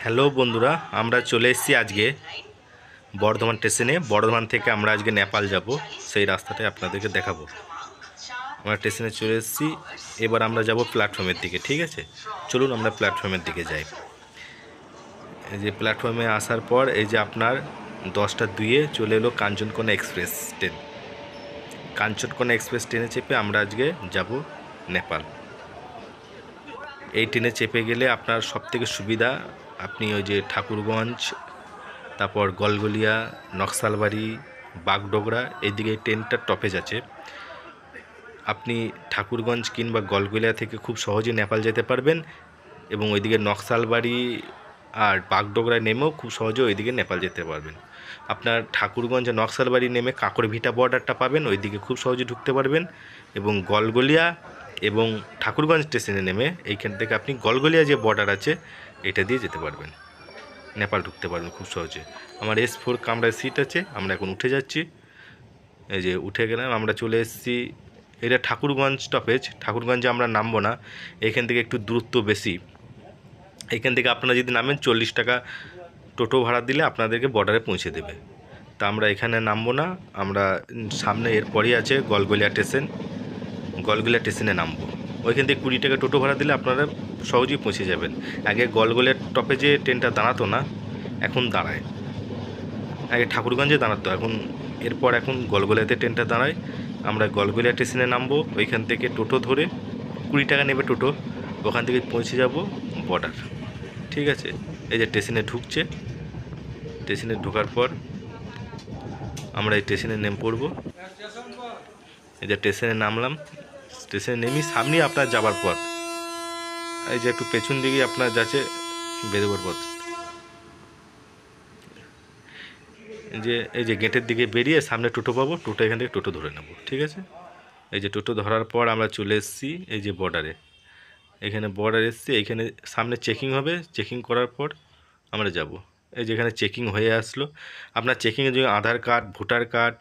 Hello বন্ধুরা, আমরা চলে এসেছি আজকে বর্ধমান স্টেশনে। বর্ধমান থেকে আমরা আজকে নেপাল যাব, সেই রাস্তাটাই আপনাদেরকে দেখাবো। আমরা স্টেশনে চলে এসেছি, এবার আমরা যাব প্ল্যাটফর্মের দিকে। ঠিক আছে, চলুন আমরা প্ল্যাটফর্মের দিকে যাই। এই যে প্ল্যাটফর্মে আসার পর এই যে আপনার 10টা 2-এ চলে এলো কাঞ্চনকোনা এক্সপ্রেস ট্রেন। কাঞ্চনকোনা এক্সপ্রেস ট্রেনে চেপে আমরা আজকে যাব নেপাল। এই ট্রেনে চেপে গেলে আপনার সবথেকে সুবিধা, আপনি ওই যে ঠাকুরগঞ্জ, তারপর গলগলিয়া, নকশালবাড়ি, বাগডোগরা, এইদিকে ট্রেনটা টপেজ আছে। আপনি ঠাকুরগঞ্জ কিংবা গলগলিয়া থেকে খুব সহজে নেপাল যেতে পারবেন, এবং ওইদিকে নকশালবাড়ি আর বাগডোগরায় নেমেও খুব সহজে ওইদিকে নেপাল যেতে পারবেন। আপনার ঠাকুরগঞ্জ আর নকশালবাড়ি নেমে কাঁকড়ভিটা বর্ডারটা পাবেন, ওইদিকে খুব সহজে ঢুকতে পারবেন। এবং গলগলিয়া এবং ঠাকুরগঞ্জ স্টেশনে নেমে এইখান থেকে আপনি গলগলিয়া যে বর্ডার আছে এটা দিয়ে যেতে পারবেন, নেপাল ঢুকতে পারবেন খুব সহজে। আমার S4 কামরায় সিট আছে, আমরা এখন উঠে যাচ্ছি। এই যে উঠে গেলাম, আমরা চলে এসেছি। এটা ঠাকুরগঞ্জ স্টপেজ। ঠাকুরগঞ্জে আমরা নামবো না, এখান থেকে একটু দূরত্ব বেশি। এখান থেকে আপনারা যদি নামেন 40 টাকা টোটো ভাড়া দিলে আপনাদেরকে বর্ডারে পৌঁছে দেবে। তা আমরা এখানে নামবো না, আমরা সামনে এরপরই আছে গলগলিয়া স্টেশন। গলগলিয়া স্টেশনে নামবো। ওইখান থেকে 20 টাকা টোটো ভাড়া দিলে আপনারা সহজেই পৌঁছে যাবেন। আগে গলগলিয়ার টপে যে ট্রেনটা দাঁড়াতো না, এখন দাঁড়ায়। আগে ঠাকুরগঞ্জে দাঁড়াতো, এখন গলগলিয়াতে ট্রেনটা দাঁড়ায়। আমরা গলগলিয়া স্টেশনে নামবো, ওইখান থেকে টোটো ধরে 20 টাকা নেবে টোটো, ওখান থেকে পৌঁছে যাব বর্ডার। ঠিক আছে, এই যে স্টেশনে ঢুকছে। স্টেশনে ঢোকার পর আমরা এই স্টেশনে নেমে পড়বো। এই যে স্টেশনে নামলাম। স্টেশনে নেমে সামনেই আপনার যাবার পথ, এই যে একটু পেছন দিকেই আপনার যাচ্ছে বেরোবার পথ। এই যে গেটের দিকে বেরিয়ে সামনে টোটো পাবো, টোটো এখান থেকে টোটো ধরে নেব। ঠিক আছে, এই যে টোটো ধরার পর আমরা চলে এসেছি এই যে বর্ডারে। এখানে বর্ডার এসেছি, এইখানে সামনে চেকিং হবে। চেকিং করার পর আমরা যাব। এই যেখানে চেকিং হয়ে আসলো, আপনার চেকিংয়ের জন্য Aadhaar card, voter card,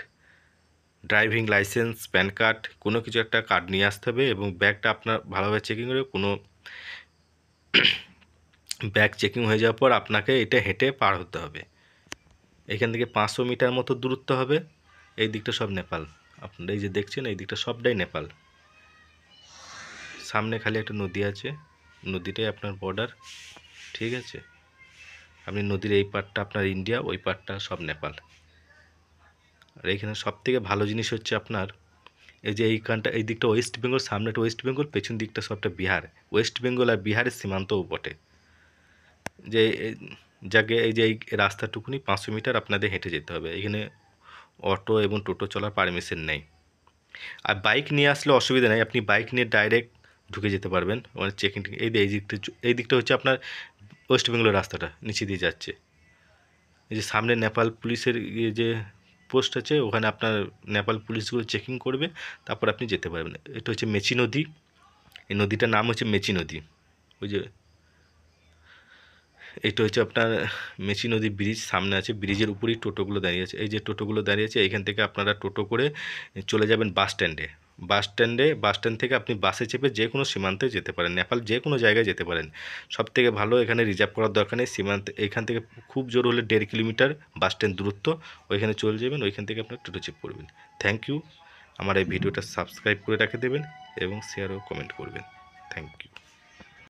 driving licence, PAN card, কোনো কিছু একটা কার্ড নিয়ে আসতে হবে। এবং ব্যাগটা আপনার ভালোভাবে চেকিং করে, কোনো ব্যাগ চেকিং হয়ে যাওয়ার পর আপনাকে এটা হেঁটে পার হতে হবে। এখান থেকে 500 মিটার মতো দূরত্ব হবে। এই দিকটা সব নেপাল। আপনারা এই যে দেখছেন, এই দিকটা সবটাই নেপাল। সামনে খালি একটা নদী আছে, নদীটাই আপনার বর্ডার। ঠিক আছে, আপনি নদীর এই পাড়টা আপনার ইন্ডিয়া, ওই পাড়টা সব নেপাল। আর এইখানে সবথেকে ভালো জিনিস হচ্ছে আপনার এই যে এইখানটা, এই দিকটা ওয়েস্ট বেঙ্গল, সামনেটা ওয়েস্ট বেঙ্গল, পেছন দিকটা সবটা বিহার। ওয়েস্ট বেঙ্গল আর বিহারের সীমান্তও বটে। যে যাকে এই যে এই রাস্তাটুকুনি 500 মিটার আপনাদের হেঁটে যেতে হবে। এখানে অটো এবং টোটো চলার পারমিশন নেই। আর বাইক নিয়ে আসলে অসুবিধা নেই, আপনি বাইক নিয়ে ডাইরেক্ট ঢুকে যেতে পারবেন। মানে চেকিং এই দিকটা হচ্ছে আপনার ওয়েস্ট বেঙ্গলের রাস্তাটা নিচে দিয়ে যাচ্ছে। এই যে সামনে নেপাল পুলিশের যে পোস্ট আছে, ওখানে আপনার নেপাল পুলিশগুলো চেকিং করবে, তারপর আপনি যেতে পারবেন। এটা হচ্ছে মেচি নদী। এই নদীটার নাম হচ্ছে মেচি নদী। ওই যে এইটা হচ্ছে আপনার মেচি নদী ব্রিজ সামনে আছে, ব্রিজের উপরেই টোটোগুলো দাঁড়িয়ে আছে। এই যে টোটোগুলো দাঁড়িয়ে আছে, এইখান থেকে আপনারা টোটো করে চলে যাবেন বাস স্ট্যান্ডে। বাস স্ট্যান্ড থেকে আপনি বাসে চেপে যে কোনো সীমান্তে যেতে পারেন, নেপাল যে কোনো জায়গায় যেতে পারেন। সবথেকে ভালো, এখানে রিজার্ভ করার দরকার নেই। সীমান্তে এইখান থেকে খুব জোর হলে 1.5 কিলোমিটার বাস স্ট্যান্ড দূরত্ব, ওইখানে চলে যাবেন, ওইখান থেকে আপনার টোটো চেপে পড়বেন। Thank you. আমার এই ভিডিওটা সাবস্ক্রাইব করে রেখে দেবেন এবং শেয়ার ও কমেন্ট করবেন। Thank you.